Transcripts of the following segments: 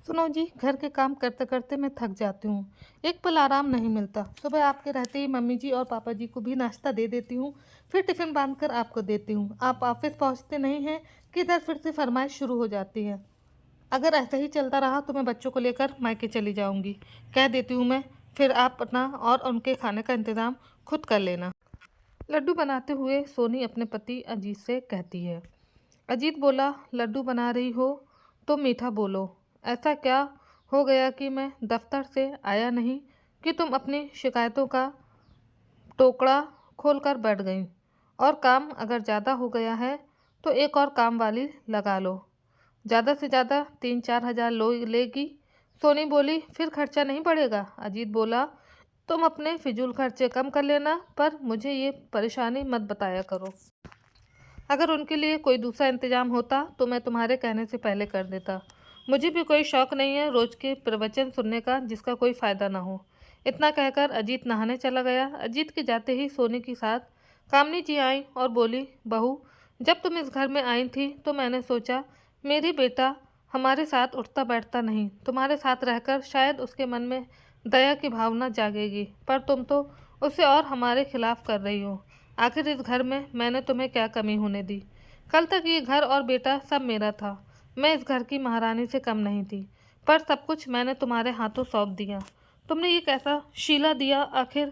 सुनो जी, घर के काम करते करते मैं थक जाती हूँ। एक पल आराम नहीं मिलता। सुबह आपके रहते ही मम्मी जी और पापा जी को भी नाश्ता दे देती हूँ, फिर टिफिन बांध कर आपको देती हूँ। आप ऑफिस पहुँचते नहीं हैं कि इधर फिर से फरमाइश शुरू हो जाती है। अगर ऐसा ही चलता रहा तो मैं बच्चों को लेकर मायके चली जाऊँगी, कह देती हूँ मैं। फिर आप अपना और उनके खाने का इंतज़ाम खुद कर लेना। लड्डू बनाते हुए सोनी अपने पति अजीत से कहती है। अजीत बोला, लड्डू बना रही हो तो मीठा बोलो। ऐसा क्या हो गया कि मैं दफ्तर से आया नहीं कि तुम अपनी शिकायतों का टोकरा खोलकर बैठ गई। और काम अगर ज़्यादा हो गया है तो एक और काम वाली लगा लो। ज़्यादा से ज़्यादा 3-4 हज़ार लो लेगी। सोनी बोली, फिर खर्चा नहीं बढ़ेगा। अजीत बोला, तुम अपने फिजूल खर्चे कम कर लेना, पर मुझे ये परेशानी मत बताया करो। अगर उनके लिए कोई दूसरा इंतजाम होता तो मैं तुम्हारे कहने से पहले कर देता। मुझे भी कोई शौक़ नहीं है रोज़ के प्रवचन सुनने का जिसका कोई फ़ायदा ना हो। इतना कहकर अजीत नहाने चला गया। अजीत के जाते ही सोनी के साथ कामनी जी आई और बोली, बहू, जब तुम इस घर में आई थी तो मैंने सोचा मेरी बेटा हमारे साथ उठता बैठता नहीं, तुम्हारे साथ रहकर शायद उसके मन में दया की भावना जागेगी, पर तुम तो उसे और हमारे खिलाफ कर रही हो। आखिर इस घर में मैंने तुम्हें क्या कमी होने दी? कल तक ये घर और बेटा सब मेरा था। मैं इस घर की महारानी से कम नहीं थी, पर सब कुछ मैंने तुम्हारे हाथों सौंप दिया। तुमने ये कैसा शीला दिया? आखिर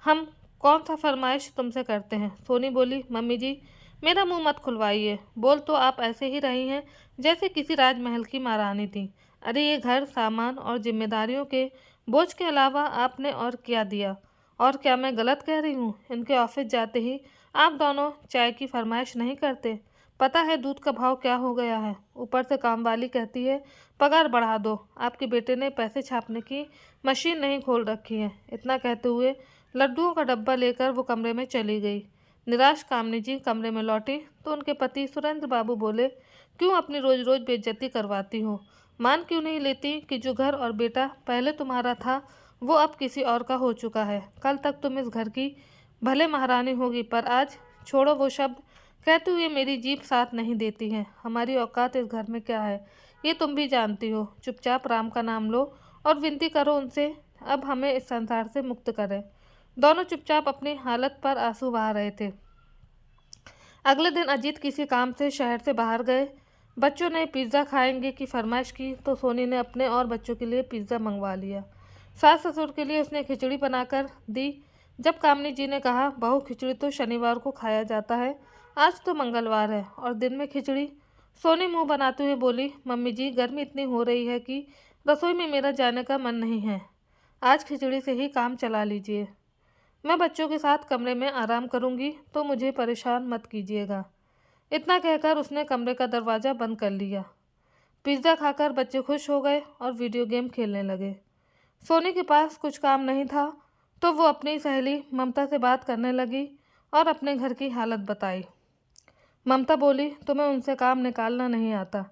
हम कौन सा फरमाइश तुमसे करते हैं? सोनी बोली, मम्मी जी, मेरा मुंह मत खुलवाइए। बोल तो आप ऐसे ही रही हैं जैसे किसी राजमहल की महारानी थी। अरे ये घर, सामान और जिम्मेदारियों के बोझ के अलावा आपने और क्या दिया? और क्या मैं गलत कह रही हूँ? इनके ऑफिस जाते ही आप दोनों चाय की फरमाइश नहीं करते? पता है दूध का भाव क्या हो गया है? ऊपर से काम वाली कहती है पगार बढ़ा दो। आपके बेटे ने पैसे छापने की मशीन नहीं खोल रखी है। इतना कहते हुए लड्डुओं का डब्बा लेकर वो कमरे में चली गई। निराश कामनी जी कमरे में लौटी तो उनके पति सुरेंद्र बाबू बोले, क्यों अपनी रोज रोज बेइज्जती करवाती हो? मान क्यों नहीं लेती कि जो घर और बेटा पहले तुम्हारा था वो अब किसी और का हो चुका है? कल तक तुम इस घर की भले महारानी होगी, पर आज छोड़ो वो शब्द कहते हुए मेरी जीभ साथ नहीं देती है। हमारी औकात इस घर में क्या है ये तुम भी जानती हो। चुपचाप राम का नाम लो और विनती करो उनसे अब हमें इस संसार से मुक्त करें। दोनों चुपचाप अपनी हालत पर आंसू बहा रहे थे। अगले दिन अजीत किसी काम से शहर से बाहर गए। बच्चों ने पिज़्ज़ा खाएंगे की फरमाइश की तो सोनी ने अपने और बच्चों के लिए पिज़्ज़ा मंगवा लिया। सास ससुर के लिए उसने खिचड़ी बनाकर दी। जब कामनी जी ने कहा, बहू, खिचड़ी तो शनिवार को खाया जाता है, आज तो मंगलवार है और दिन में खिचड़ी? सोनी मुंह बनाते हुए बोली, मम्मी जी, गर्मी इतनी हो रही है कि रसोई में मेरा जाने का मन नहीं है। आज खिचड़ी से ही काम चला लीजिए। मैं बच्चों के साथ कमरे में आराम करूंगी तो मुझे परेशान मत कीजिएगा। इतना कहकर उसने कमरे का दरवाज़ा बंद कर लिया। पिज़्ज़ा खाकर बच्चे खुश हो गए और वीडियो गेम खेलने लगे। सोनी के पास कुछ काम नहीं था तो वो अपनी सहेली ममता से बात करने लगी और अपने घर की हालत बताई। ममता बोली, तुम्हें उनसे काम निकालना नहीं आता?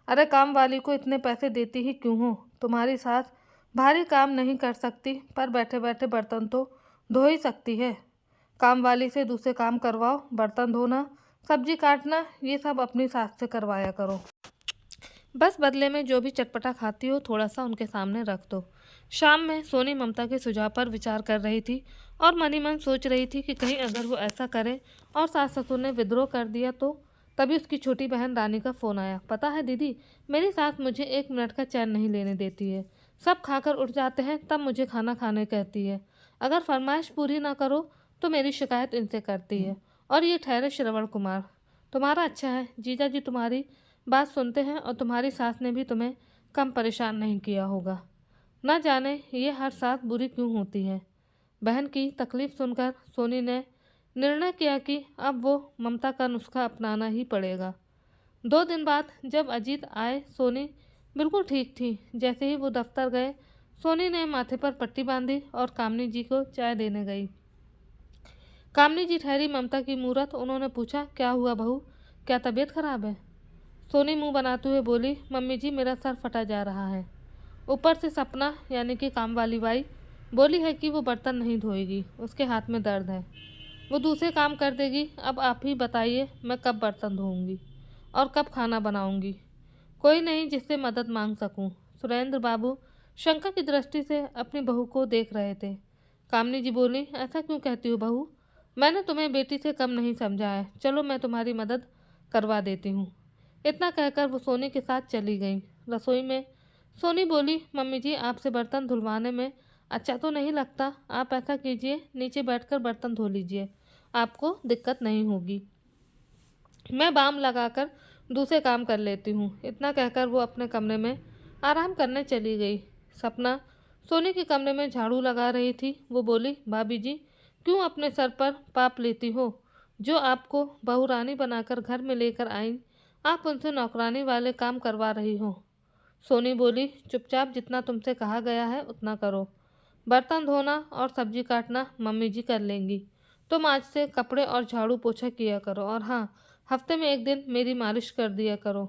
अरे काम वाली को इतने पैसे देती ही क्यों हो? तुम्हारी सास भारी काम नहीं कर सकती, पर बैठे बैठे बर्तन तो धो ही सकती है। काम वाली से दूसरे काम करवाओ, बर्तन धोना, सब्जी काटना, ये सब अपनी सास से करवाया करो। बस बदले में जो भी चटपटा खाती हो थोड़ा सा उनके सामने रख दो। शाम में सोनी ममता के सुझाव पर विचार कर रही थी और मन ही मन सोच रही थी कि कहीं अगर वो ऐसा करे और सास ससुर ने विद्रोह कर दिया तो। तभी उसकी छोटी बहन रानी का फ़ोन आया। पता है दीदी, मेरी सास मुझे 1 मिनट का चैन नहीं लेने देती है। सब खाकर उठ जाते हैं तब मुझे खाना खाने कहती है। अगर फरमाइश पूरी ना करो तो मेरी शिकायत इनसे करती है। और ये ठहरे श्रवण कुमार, तुम्हारा अच्छा है, जीजा जी तुम्हारी बात सुनते हैं और तुम्हारी सास ने भी तुम्हें कम परेशान नहीं किया होगा। न जाने ये हर सास बुरी क्यों होती है। बहन की तकलीफ़ सुनकर सोनी ने निर्णय किया कि अब वो ममता का नुस्खा अपनाना ही पड़ेगा। 2 दिन बाद जब अजीत आए, सोनी बिल्कुल ठीक थी। जैसे ही वो दफ्तर गए, सोनी ने माथे पर पट्टी बांधी और कामनी जी को चाय देने गई। कामनी जी ठहरी ममता की मूरत। उन्होंने पूछा, क्या हुआ बहू, क्या तबीयत खराब है? सोनी मुंह बनाते हुए बोली, मम्मी जी, मेरा सर फटा जा रहा है। ऊपर से सपना यानी कि काम वाली बाई बोली है कि वो बर्तन नहीं धोएगी, उसके हाथ में दर्द है, वो दूसरे काम कर देगी। अब आप ही बताइए मैं कब बर्तन धोऊंगी और कब खाना बनाऊंगी? कोई नहीं जिससे मदद मांग सकूं। सुरेंद्र बाबू शंका की दृष्टि से अपनी बहू को देख रहे थे। कामनी जी बोली, ऐसा क्यों कहती हो बहू? मैंने तुम्हें बेटी से कम नहीं समझा है। चलो मैं तुम्हारी मदद करवा देती हूँ। इतना कहकर वो सोनी के साथ चली गई। रसोई में सोनी बोली, मम्मी जी आपसे बर्तन धुलवाने में अच्छा तो नहीं लगता। आप ऐसा कीजिए, नीचे बैठकर बर्तन धो लीजिए, आपको दिक्कत नहीं होगी। मैं बाम लगाकर दूसरे काम कर लेती हूँ। इतना कहकर वो अपने कमरे में आराम करने चली गई। सपना सोनी के कमरे में झाड़ू लगा रही थी। वो बोली, भाभी जी क्यों अपने सर पर पाप लेती हो? जो आपको बहुरानी बनाकर घर में लेकर आई, आप उनसे नौकरानी वाले काम करवा रही हो। सोनी बोली, चुपचाप जितना तुमसे कहा गया है उतना करो। बर्तन धोना और सब्जी काटना मम्मी जी कर लेंगी। तुम आज से कपड़े और झाड़ू पोछा किया करो, और हाँ, हफ्ते में एक दिन मेरी मालिश कर दिया करो।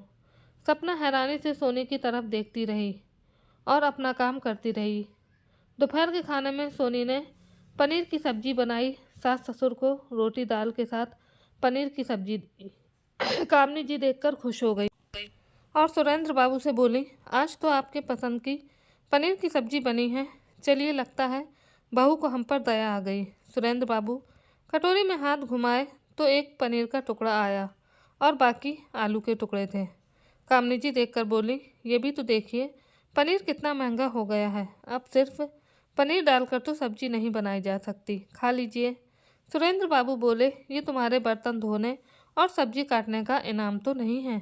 सपना हैरानी से सोनी की तरफ देखती रही और अपना काम करती रही। दोपहर के खाने में सोनी ने पनीर की सब्जी बनाई। सास ससुर को रोटी दाल के साथ पनीर की सब्जी दी। कामनी जी देखकर खुश हो गई और सुरेंद्र बाबू से बोली, आज तो आपके पसंद की पनीर की सब्जी बनी है। चलिए, लगता है बहू को हम पर दया आ गई। सुरेंद्र बाबू कटोरी में हाथ घुमाए तो एक पनीर का टुकड़ा आया और बाकी आलू के टुकड़े थे। कामनी जी देखकर बोली, ये भी तो देखिए पनीर कितना महंगा हो गया है। अब सिर्फ पनीर डालकर तो सब्जी नहीं बनाई जा सकती, खा लीजिए। सुरेंद्र बाबू बोले, ये तुम्हारे बर्तन धोने और सब्जी काटने का इनाम तो नहीं है।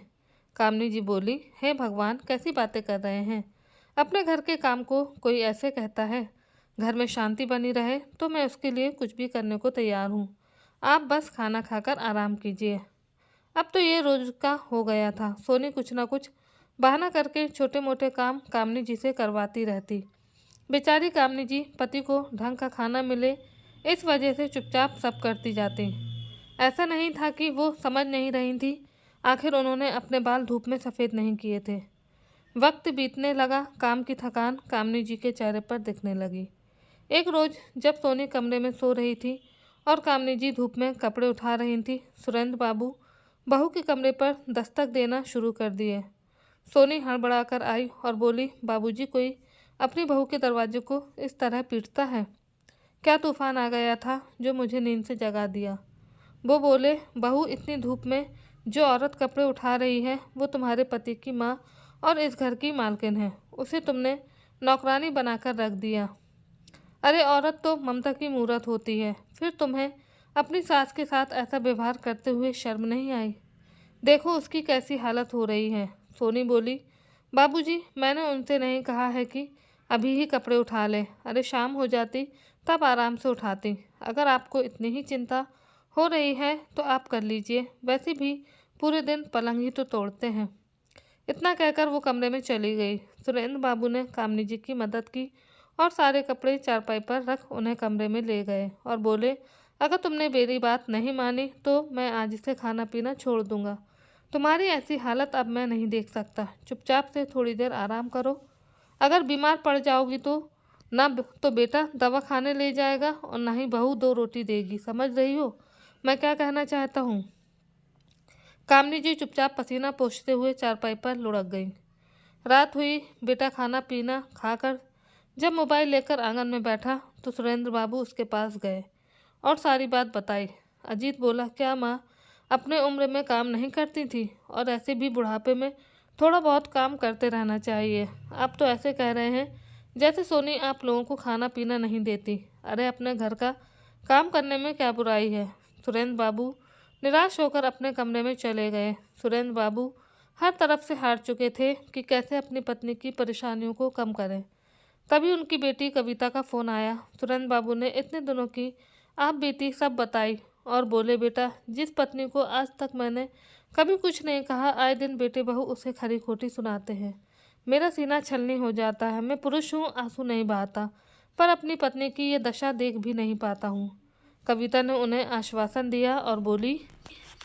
कामनी जी बोली, हे भगवान, कैसी बातें कर रहे हैं? अपने घर के काम को कोई ऐसे कहता है? घर में शांति बनी रहे तो मैं उसके लिए कुछ भी करने को तैयार हूँ। आप बस खाना खाकर आराम कीजिए। अब तो ये रोज का हो गया था। सोनी कुछ ना कुछ बहाना करके छोटे मोटे काम कामनी जी से करवाती रहती। बेचारी कामनी जी पति को ढंग का खाना मिले इस वजह से चुपचाप सब करती जाती। ऐसा नहीं था कि वो समझ नहीं रही थी, आखिर उन्होंने अपने बाल धूप में सफ़ेद नहीं किए थे। वक्त बीतने लगा, काम की थकान कामनी जी के चेहरे पर दिखने लगी। एक रोज़ जब सोनी कमरे में सो रही थी और कामनी जी धूप में कपड़े उठा रही थी, सुरेंद्र बाबू बहू के कमरे पर दस्तक देना शुरू कर दिए। सोनी हड़बड़ाकर आई और बोली, बाबूजी कोई अपनी बहू के दरवाजे को इस तरह पीटता है? क्या तूफान आ गया था जो मुझे नींद से जगा दिया? वो बोले, बहू इतनी धूप में जो औरत कपड़े उठा रही है वो तुम्हारे पति की माँ और इस घर की मालकिन है। उसे तुमने नौकरानी बनाकर रख दिया। अरे औरत तो ममता की मूरत होती है, फिर तुम्हें अपनी सास के साथ ऐसा व्यवहार करते हुए शर्म नहीं आई? देखो उसकी कैसी हालत हो रही है। सोनी बोली, बाबूजी मैंने उनसे नहीं कहा है कि अभी ही कपड़े उठा लें। अरे शाम हो जाती तब आराम से उठाती। अगर आपको इतनी ही चिंता हो रही है तो आप कर लीजिए, वैसे भी पूरे दिन पलंग ही तो तोड़ते हैं। इतना कहकर वो कमरे में चली गई। सुरेंद्र बाबू ने कामनी जी की मदद की और सारे कपड़े चारपाई पर रख उन्हें कमरे में ले गए और बोले, अगर तुमने मेरी बात नहीं मानी तो मैं आज से खाना पीना छोड़ दूंगा। तुम्हारी ऐसी हालत अब मैं नहीं देख सकता। चुपचाप से थोड़ी देर आराम करो। अगर बीमार पड़ जाओगी तो ना तो बेटा दवा खाने ले जाएगा और ना ही बहू 2 रोटी देगी। समझ रही हो मैं क्या कहना चाहता हूँ? कामनी जी चुपचाप पसीना पोंछते हुए चारपाई पर लुढ़क गई। रात हुई। बेटा खाना पीना खाकर जब मोबाइल लेकर आंगन में बैठा तो सुरेंद्र बाबू उसके पास गए और सारी बात बताई। अजीत बोला, क्या माँ अपने उम्र में काम नहीं करती थी? और ऐसे भी बुढ़ापे में थोड़ा बहुत काम करते रहना चाहिए। आप तो ऐसे कह रहे हैं जैसे सोनी आप लोगों को खाना पीना नहीं देती। अरे अपने घर का काम करने में क्या बुराई है? सुरेंद्र बाबू निराश होकर अपने कमरे में चले गए। सुरेंद्र बाबू हर तरफ से हार चुके थे कि कैसे अपनी पत्नी की परेशानियों को कम करें। तभी उनकी बेटी कविता का फ़ोन आया। सुरेंद्र बाबू ने इतने दिनों की आप बीती सब बताई और बोले, बेटा जिस पत्नी को आज तक मैंने कभी कुछ नहीं कहा, आए दिन बेटे बहू उसे खरी खोटी सुनाते हैं। मेरा सीना छलनी हो जाता है। मैं पुरुष हूँ, आंसू नहीं बहाता, पर अपनी पत्नी की ये दशा देख भी नहीं पाता हूँ। कविता ने उन्हें आश्वासन दिया और बोली,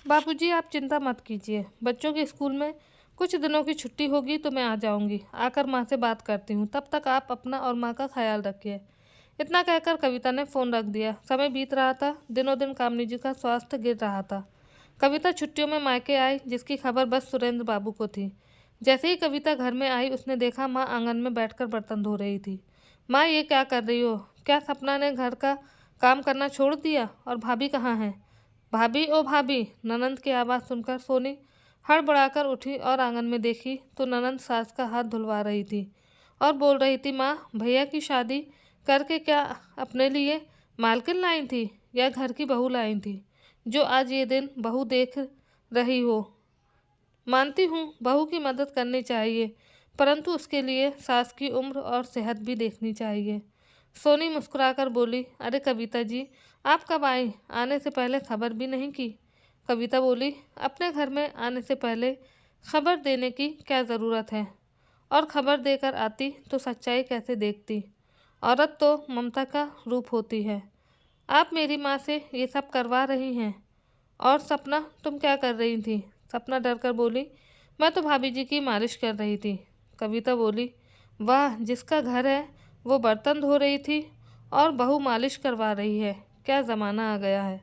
बाबूजी आप चिंता मत कीजिए। बच्चों के स्कूल में कुछ दिनों की छुट्टी होगी तो मैं आ जाऊंगी। आकर माँ से बात करती हूँ। तब तक आप अपना और माँ का ख्याल रखिए। इतना कहकर कविता ने फ़ोन रख दिया। समय बीत रहा था। दिनों दिन कामनी जी का स्वास्थ्य गिर रहा था। कविता छुट्टियों में मायके आई, जिसकी खबर बस सुरेंद्र बाबू को थी। जैसे ही कविता घर में आई उसने देखा माँ आंगन में बैठकर बर्तन धो रही थी। माँ, ये क्या कर रही हो? क्या सपना ने घर का काम करना छोड़ दिया? और भाभी कहाँ है? भाभी, ओ भाभी! ननंद की आवाज़ सुनकर सोनी हड़बड़ाकर उठी और आंगन में देखी तो ननंद सास का हाथ धुलवा रही थी और बोल रही थी, माँ, भैया की शादी करके क्या अपने लिए मालकिन लाई थी या घर की बहू लाई थी जो आज ये दिन बहू देख रही हो? मानती हूँ बहू की मदद करनी चाहिए, परंतु उसके लिए सास की उम्र और सेहत भी देखनी चाहिए। सोनी मुस्कुराकर बोली, अरे कविता जी, आप कब आई? आने से पहले खबर भी नहीं की। कविता बोली, अपने घर में आने से पहले खबर देने की क्या ज़रूरत है? और खबर देकर आती तो सच्चाई कैसे देखती? औरत तो ममता का रूप होती है। आप मेरी माँ से ये सब करवा रही हैं। और सपना, तुम क्या कर रही थी? सपना डरकर बोली, मैं तो भाभी जी की मालिश कर रही थी। कविता बोली, वाह, जिसका घर है वो बर्तन धो रही थी और बहू मालिश करवा रही है। क्या ज़माना आ गया है।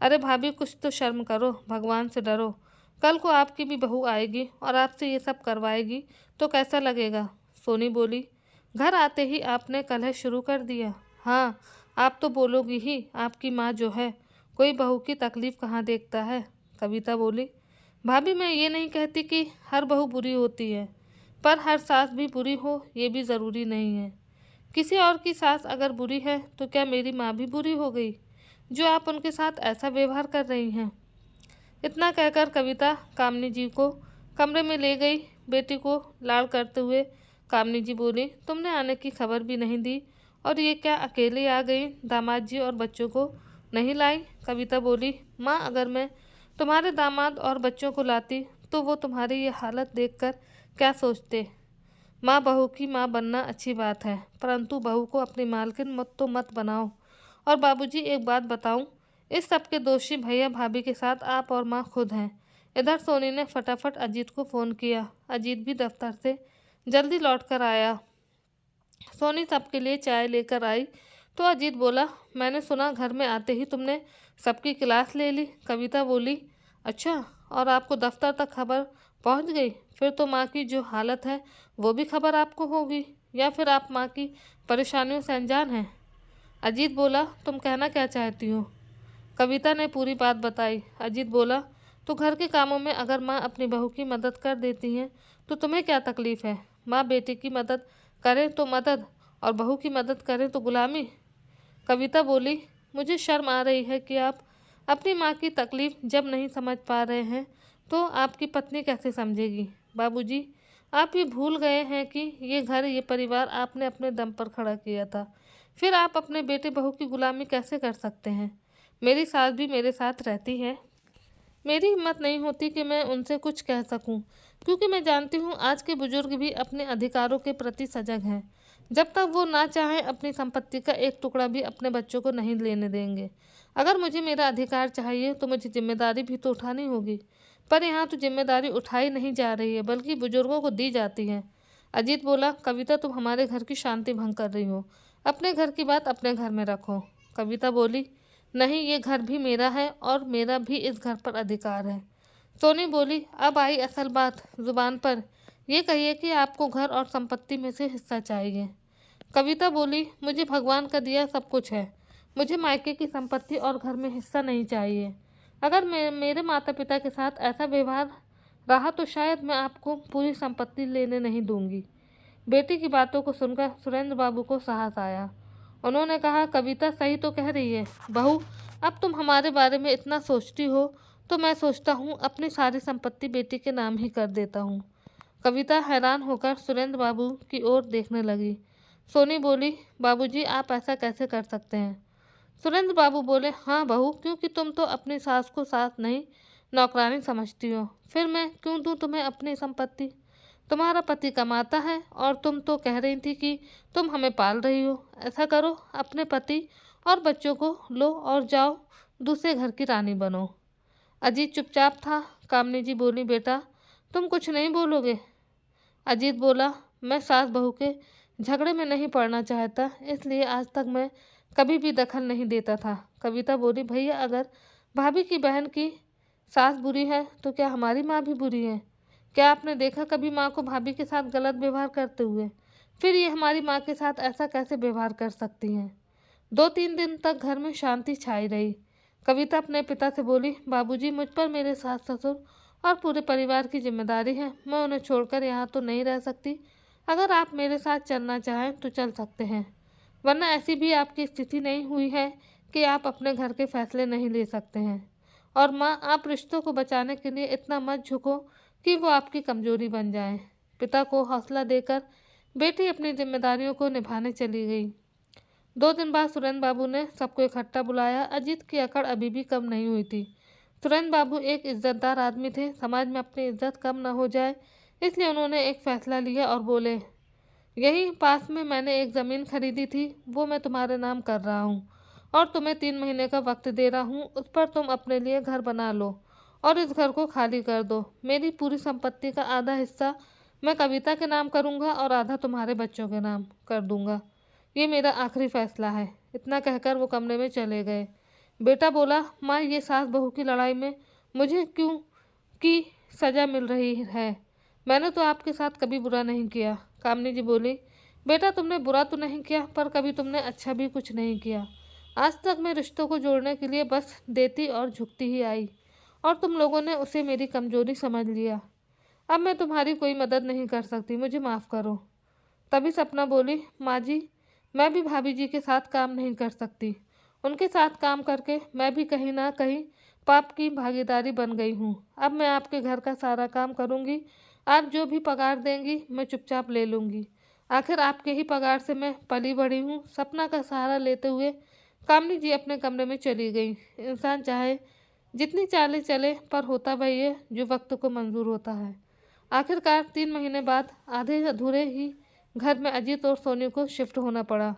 अरे भाभी, कुछ तो शर्म करो, भगवान से डरो। कल को आपकी भी बहू आएगी और आपसे ये सब करवाएगी तो कैसा लगेगा? सोनी बोली, घर आते ही आपने कलह शुरू कर दिया। हाँ, आप तो बोलोगी ही, आपकी माँ जो है, कोई बहू की तकलीफ़ कहाँ देखता है। कविता बोली, भाभी, मैं ये नहीं कहती कि हर बहू बुरी होती है, पर हर सास भी बुरी हो ये भी ज़रूरी नहीं है। किसी और की सास अगर बुरी है तो क्या मेरी माँ भी बुरी हो गई जो आप उनके साथ ऐसा व्यवहार कर रही हैं? इतना कहकर कविता कामनी जी को कमरे में ले गई। बेटी को लाड़ करते हुए कामनी जी बोली, तुमने आने की खबर भी नहीं दी और ये क्या अकेले आ गई? दामाद जी और बच्चों को नहीं लाई? कविता बोली, माँ, अगर मैं तुम्हारे दामाद और बच्चों को लाती तो वो तुम्हारी ये हालत देखकर क्या सोचते? माँ, बहू की माँ बनना अच्छी बात है, परंतु बहू को अपनी मालकिन मत बनाओ। और बाबूजी, एक बात बताऊं, इस सब के दोषी भैया भाभी के साथ आप और माँ खुद हैं। इधर सोनी ने फटाफट अजीत को फ़ोन किया। अजीत भी दफ्तर से जल्दी लौट कर आया। सोनी सबके लिए चाय लेकर आई तो अजीत बोला, मैंने सुना घर में आते ही तुमने सबकी क्लास ले ली। कविता बोली, अच्छा, और आपको दफ्तर तक खबर पहुंच गई? फिर तो माँ की जो हालत है वो भी खबर आपको होगी, या फिर आप माँ की परेशानियों से अनजान हैं? अजीत बोला, तुम कहना क्या चाहती हो? कविता ने पूरी बात बताई। अजीत बोला, तो घर के कामों में अगर माँ अपनी बहू की मदद कर देती हैं तो तुम्हें क्या तकलीफ़ है? माँ बेटी की मदद करे तो मदद और बहू की मदद करे तो गुलामी। कविता बोली, मुझे शर्म आ रही है कि आप अपनी माँ की तकलीफ़ जब नहीं समझ पा रहे हैं तो आपकी पत्नी कैसे समझेगी? बाबूजी, आप ये भूल गए हैं कि ये घर, ये परिवार आपने अपने दम पर खड़ा किया था। फिर आप अपने बेटे बहू की गुलामी कैसे कर सकते हैं? मेरी सास भी मेरे साथ रहती है। मेरी हिम्मत नहीं होती कि मैं उनसे कुछ कह सकूं, क्योंकि मैं जानती हूं आज के बुजुर्ग भी अपने अधिकारों के प्रति सजग हैं। जब तक वो ना चाहें अपनी संपत्ति का एक टुकड़ा भी अपने बच्चों को नहीं लेने देंगे। अगर मुझे मेरा अधिकार चाहिए तो मुझे जिम्मेदारी भी तो उठानी होगी, पर यहाँ तो जिम्मेदारी उठाई नहीं जा रही है बल्कि बुजुर्गों को दी जाती है। अजीत बोला, कविता, तुम हमारे घर की शांति भंग कर रही हो। अपने घर की बात अपने घर में रखो। कविता बोली, नहीं, ये घर भी मेरा है और मेरा भी इस घर पर अधिकार है। सोनी बोली, अब आई असल बात जुबान पर। ये कहिए कि आपको घर और संपत्ति में से हिस्सा चाहिए। कविता बोली, मुझे भगवान का दिया सब कुछ है। मुझे मायके की संपत्ति और घर में हिस्सा नहीं चाहिए। अगर मेरे माता पिता के साथ ऐसा व्यवहार रहा तो शायद मैं आपको पूरी संपत्ति लेने नहीं दूंगी। बेटी की बातों को सुनकर सुरेंद्र बाबू को साहस आया। उन्होंने कहा, कविता सही तो कह रही है बहू, अब तुम हमारे बारे में इतना सोचती हो तो मैं सोचता हूँ अपनी सारी संपत्ति बेटी के नाम ही कर देता हूँ। कविता हैरान होकर सुरेंद्र बाबू की ओर देखने लगी। सोनी बोली, बाबूजी, आप ऐसा कैसे कर सकते हैं? सुरेंद्र बाबू बोले, हाँ बहू, क्योंकि तुम तो अपनी सास को सास नहीं नौकरानी समझती हो। फिर मैं क्यों दूँ तुम्हें अपनी संपत्ति? तुम्हारा पति कमाता है और तुम तो कह रही थी कि तुम हमें पाल रही हो। ऐसा करो, अपने पति और बच्चों को लो और जाओ दूसरे घर की रानी बनो। अजीत चुपचाप था। कामनी जी बोली, बेटा, तुम कुछ नहीं बोलोगे? अजीत बोला, मैं सास बहू के झगड़े में नहीं पड़ना चाहता, इसलिए आज तक मैं कभी भी दखल नहीं देता था। कविता बोली, भैया, अगर भाभी की बहन की सास बुरी है तो क्या हमारी माँ भी बुरी है? क्या आपने देखा कभी माँ को भाभी के साथ गलत व्यवहार करते हुए? फिर ये हमारी माँ के साथ ऐसा कैसे व्यवहार कर सकती हैं? 2-3 दिन तक घर में शांति छाई रही। कविता अपने पिता से बोली, बाबूजी, मुझ पर मेरे सास ससुर और पूरे परिवार की जिम्मेदारी है। मैं उन्हें छोड़कर यहाँ तो नहीं रह सकती। अगर आप मेरे साथ चलना चाहें तो चल सकते हैं, वरना ऐसी भी आपकी स्थिति नहीं हुई है कि आप अपने घर के फैसले नहीं ले सकते हैं। और माँ, आप रिश्तों को बचाने के लिए इतना मत झुको कि वो आपकी कमजोरी बन जाए। पिता को हौसला देकर बेटी अपनी जिम्मेदारियों को निभाने चली गई। 2 दिन बाद सुरेंद्र बाबू ने सबको इकट्ठा बुलाया। अजीत की अकड़ अभी भी कम नहीं हुई थी। सुरेंद्र बाबू एक इज्जतदार आदमी थे। समाज में अपनी इज्जत कम न हो जाए, इसलिए उन्होंने एक फैसला लिया और बोले, यहीं पास में मैंने एक ज़मीन खरीदी थी, वो मैं तुम्हारे नाम कर रहा हूँ और तुम्हें 3 महीने का वक्त दे रहा हूँ। उस पर तुम अपने लिए घर बना लो और इस घर को खाली कर दो। मेरी पूरी संपत्ति का आधा हिस्सा मैं कविता के नाम करूँगा और आधा तुम्हारे बच्चों के नाम कर दूँगा। ये मेरा आखिरी फैसला है। इतना कहकर वो कमरे में चले गए। बेटा बोला, माँ, ये सास बहू की लड़ाई में मुझे क्यों की सज़ा मिल रही है? मैंने तो आपके साथ कभी बुरा नहीं किया। कामनी जी बोली, बेटा, तुमने बुरा तो नहीं किया, पर कभी तुमने अच्छा भी कुछ नहीं किया। आज तक मैं रिश्तों को जोड़ने के लिए बस देती और झुकती ही आई, और तुम लोगों ने उसे मेरी कमजोरी समझ लिया। अब मैं तुम्हारी कोई मदद नहीं कर सकती, मुझे माफ़ करो। तभी सपना बोली, माँ जी, मैं भी भाभी जी के साथ काम नहीं कर सकती। उनके साथ काम करके मैं भी कहीं ना कहीं पाप की भागीदारी बन गई हूँ। अब मैं आपके घर का सारा काम करूँगी। आप जो भी पगार देंगी मैं चुपचाप ले लूँगी। आखिर आपके ही पगार से मैं पली बढ़ी हूँ। सपना का सहारा लेते हुए कामनी जी अपने कमरे में चली गई। इंसान चाहे जितनी चालें चले, पर होता वही है जो वक्त को मंजूर होता है। आखिरकार 3 महीने बाद आधे अधूरे ही घर में अजीत और सोनी को शिफ्ट होना पड़ा।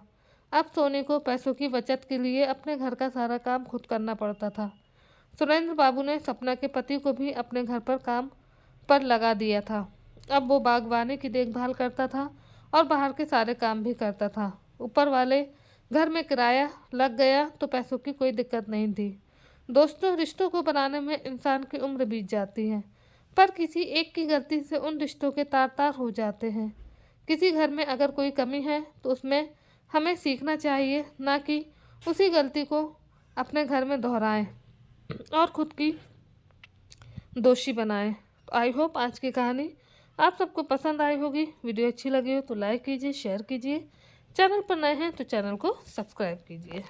अब सोनी को पैसों की बचत के लिए अपने घर का सारा काम खुद करना पड़ता था। सुरेंद्र बाबू ने सपना के पति को भी अपने घर पर काम पर लगा दिया था। अब वो बागवानी की देखभाल करता था और बाहर के सारे काम भी करता था। ऊपर वाले घर में किराया लग गया तो पैसों की कोई दिक्कत नहीं थी। दोस्तों, रिश्तों को बनाने में इंसान की उम्र बीत जाती है, पर किसी एक की गलती से उन रिश्तों के तार तार हो जाते हैं। किसी घर में अगर कोई कमी है तो उसमें हमें सीखना चाहिए, ना कि उसी गलती को अपने घर में दोहराएं और खुद की दोषी बनाएं। तो आई होप आज की कहानी आप सबको पसंद आई होगी। वीडियो अच्छी लगी हो तो लाइक कीजिए, शेयर कीजिए। चैनल पर नए हैं तो चैनल को सब्सक्राइब कीजिए।